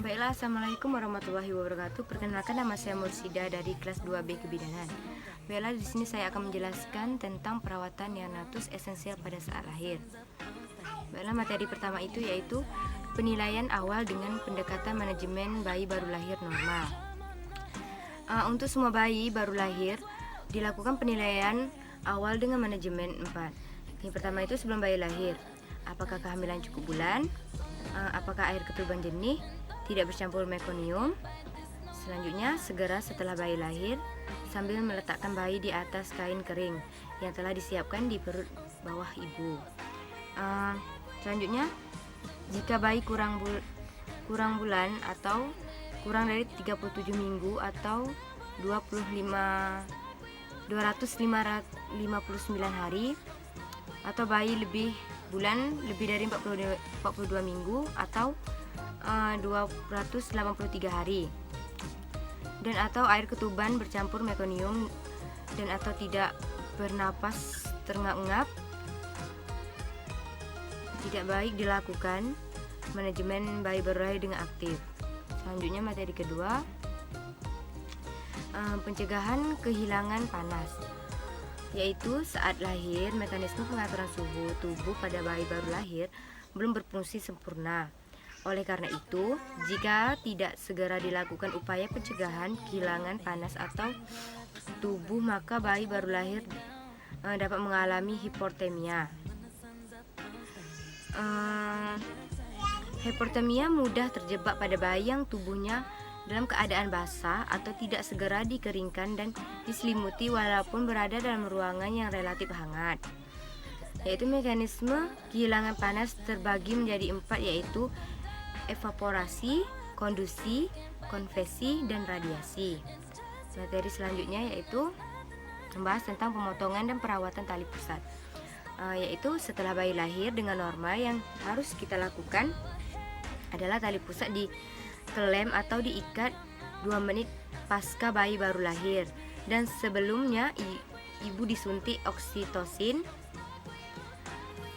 Baiklah, Assalamualaikum warahmatullahi wabarakatuh. Perkenalkan, nama saya Mursida dari kelas 2B Kebidanan. Baiklah, di sini saya akan menjelaskan tentang perawatan neonatus esensial pada saat lahir. Baiklah, materi pertama itu yaitu penilaian awal dengan pendekatan manajemen bayi baru lahir normal. Untuk semua bayi baru lahir dilakukan penilaian awal dengan manajemen 4. Yang pertama itu sebelum bayi lahir, apakah kehamilan cukup bulan, apakah air ketuban jernih, tidak bercampur mekonium. Selanjutnya, segera setelah bayi lahir sambil meletakkan bayi di atas kain kering yang telah disiapkan di perut bawah ibu. Selanjutnya, jika bayi kurang bulan atau kurang dari 37 minggu atau 259 hari, atau bayi lebih dari 42 minggu atau 283 hari, dan atau air ketuban bercampur mekonium dan atau tidak bernapas terengap-engap, tidak baik dilakukan manajemen bayi baru lahir dengan aktif. Selanjutnya, materi kedua, pencegahan kehilangan panas, yaitu saat lahir mekanisme pengaturan suhu tubuh pada bayi baru lahir belum berfungsi sempurna. Oleh karena itu, jika tidak segera dilakukan upaya pencegahan kehilangan panas atau tubuh, maka bayi baru lahir dapat mengalami hipotermia. Hipotermia mudah terjebak pada bayi yang tubuhnya dalam keadaan basah atau tidak segera dikeringkan dan diselimuti walaupun berada dalam ruangan yang relatif hangat. Yaitu mekanisme kehilangan panas terbagi menjadi 4, yaitu evaporasi, konduksi, konveksi, dan radiasi. Materi selanjutnya yaitu membahas tentang pemotongan dan perawatan tali pusat, yaitu setelah bayi lahir dengan normal yang harus kita lakukan adalah tali pusat dikelem atau diikat 2 menit pasca bayi baru lahir, dan sebelumnya ibu disuntik oksitosin,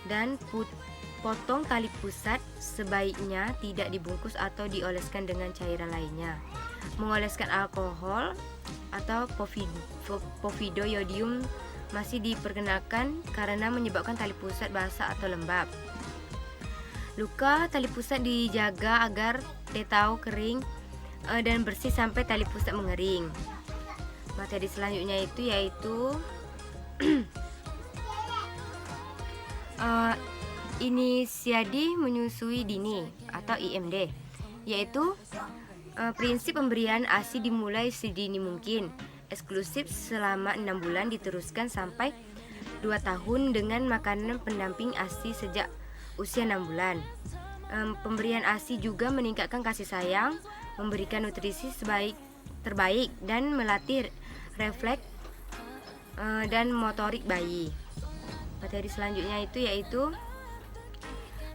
dan potong tali pusat sebaiknya tidak dibungkus atau dioleskan dengan cairan lainnya. Mengoleskan alkohol atau povidone masih diperkenalkan karena menyebabkan tali pusat basah atau lembab. Luka tali pusat dijaga agar tahu kering dan bersih sampai tali pusat mengering. Materi selanjutnya itu yaitu inisiasi menyusui dini atau IMD, yaitu prinsip pemberian ASI dimulai sedini mungkin, eksklusif selama 6 bulan, diteruskan sampai 2 tahun dengan makanan pendamping ASI sejak usia 6 bulan. Pemberian ASI juga meningkatkan kasih sayang, memberikan nutrisi terbaik, dan melatih refleks dan motorik bayi. Materi selanjutnya itu yaitu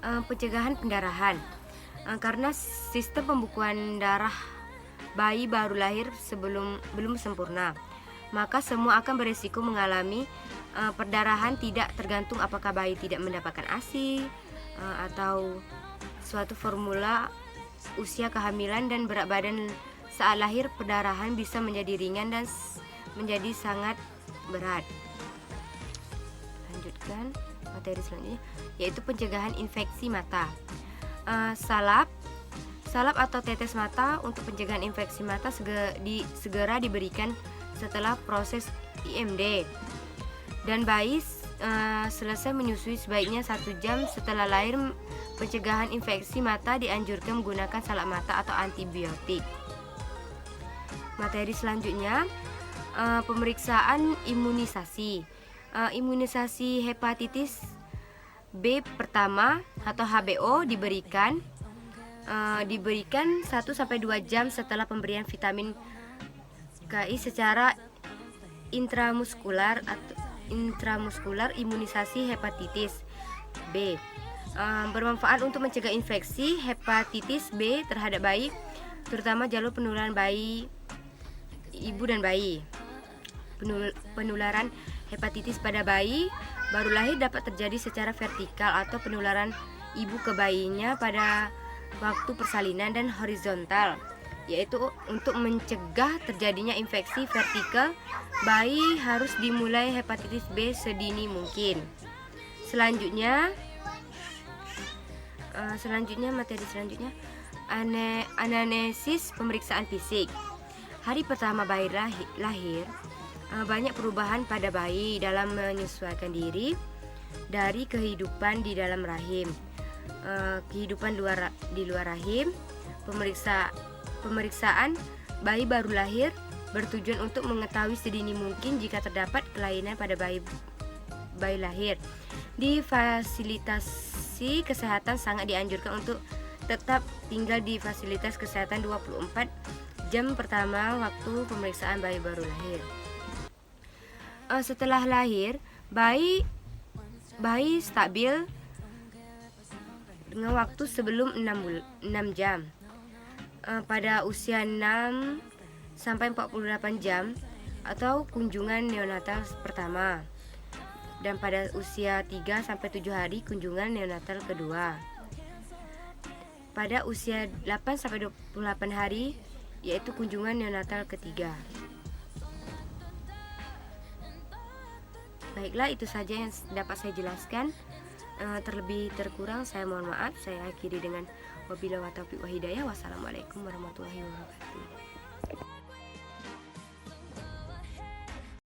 pencegahan pendarahan. Karena sistem pembukuan darah bayi baru lahir belum sempurna, maka semua akan berisiko mengalami perdarahan, tidak tergantung apakah bayi tidak mendapatkan ASI atau suatu formula usia kehamilan dan berat badan saat lahir. Perdarahan bisa menjadi ringan dan menjadi sangat berat. Lanjutkan materi selanjutnya yaitu pencegahan infeksi mata. Salep atau tetes mata untuk pencegahan infeksi mata segera diberikan setelah proses IMD, dan bayi selesai menyusui sebaiknya 1 jam setelah lahir. Pencegahan infeksi mata dianjurkan menggunakan salep mata atau antibiotik. Materi selanjutnya pemeriksaan imunisasi. Imunisasi hepatitis B pertama atau HBO diberikan 1-2 jam setelah pemberian vitamin KI secara intramuskular atau intramuskular. Imunisasi hepatitis B bermanfaat untuk mencegah infeksi hepatitis B terhadap bayi, terutama jalur penularan bayi ibu dan bayi. Penularan hepatitis pada bayi baru lahir dapat terjadi secara vertikal atau penularan ibu ke bayinya pada waktu persalinan dan horizontal, yaitu untuk mencegah terjadinya infeksi vertikal. Bayi harus dimulai hepatitis B sedini mungkin. Selanjutnya materi selanjutnya anamnesis, pemeriksaan fisik. Hari pertama bayi lahir, banyak perubahan pada bayi dalam menyesuaikan diri dari kehidupan di dalam rahim, kehidupan di luar rahim. Pemeriksaan bayi baru lahir bertujuan untuk mengetahui sedini mungkin jika terdapat kelainan pada bayi lahir. Di fasilitasi kesehatan sangat dianjurkan untuk tetap tinggal di fasilitas kesehatan 24 jam pertama waktu pemeriksaan bayi baru lahir. Setelah lahir, bayi stabil dengan waktu sebelum 6 jam. Pada usia 6 sampai 48 jam atau kunjungan neonatal pertama, dan pada usia 3 sampai 7 hari kunjungan neonatal kedua. Pada usia 8 sampai 28 hari yaitu kunjungan neonatal ketiga. Baiklah, itu saja yang dapat saya jelaskan. Terlebih terkurang saya mohon maaf. Saya akhiri dengan wabillahi taufiq wa hidayah. Wassalamualaikum warahmatullahi wabarakatuh.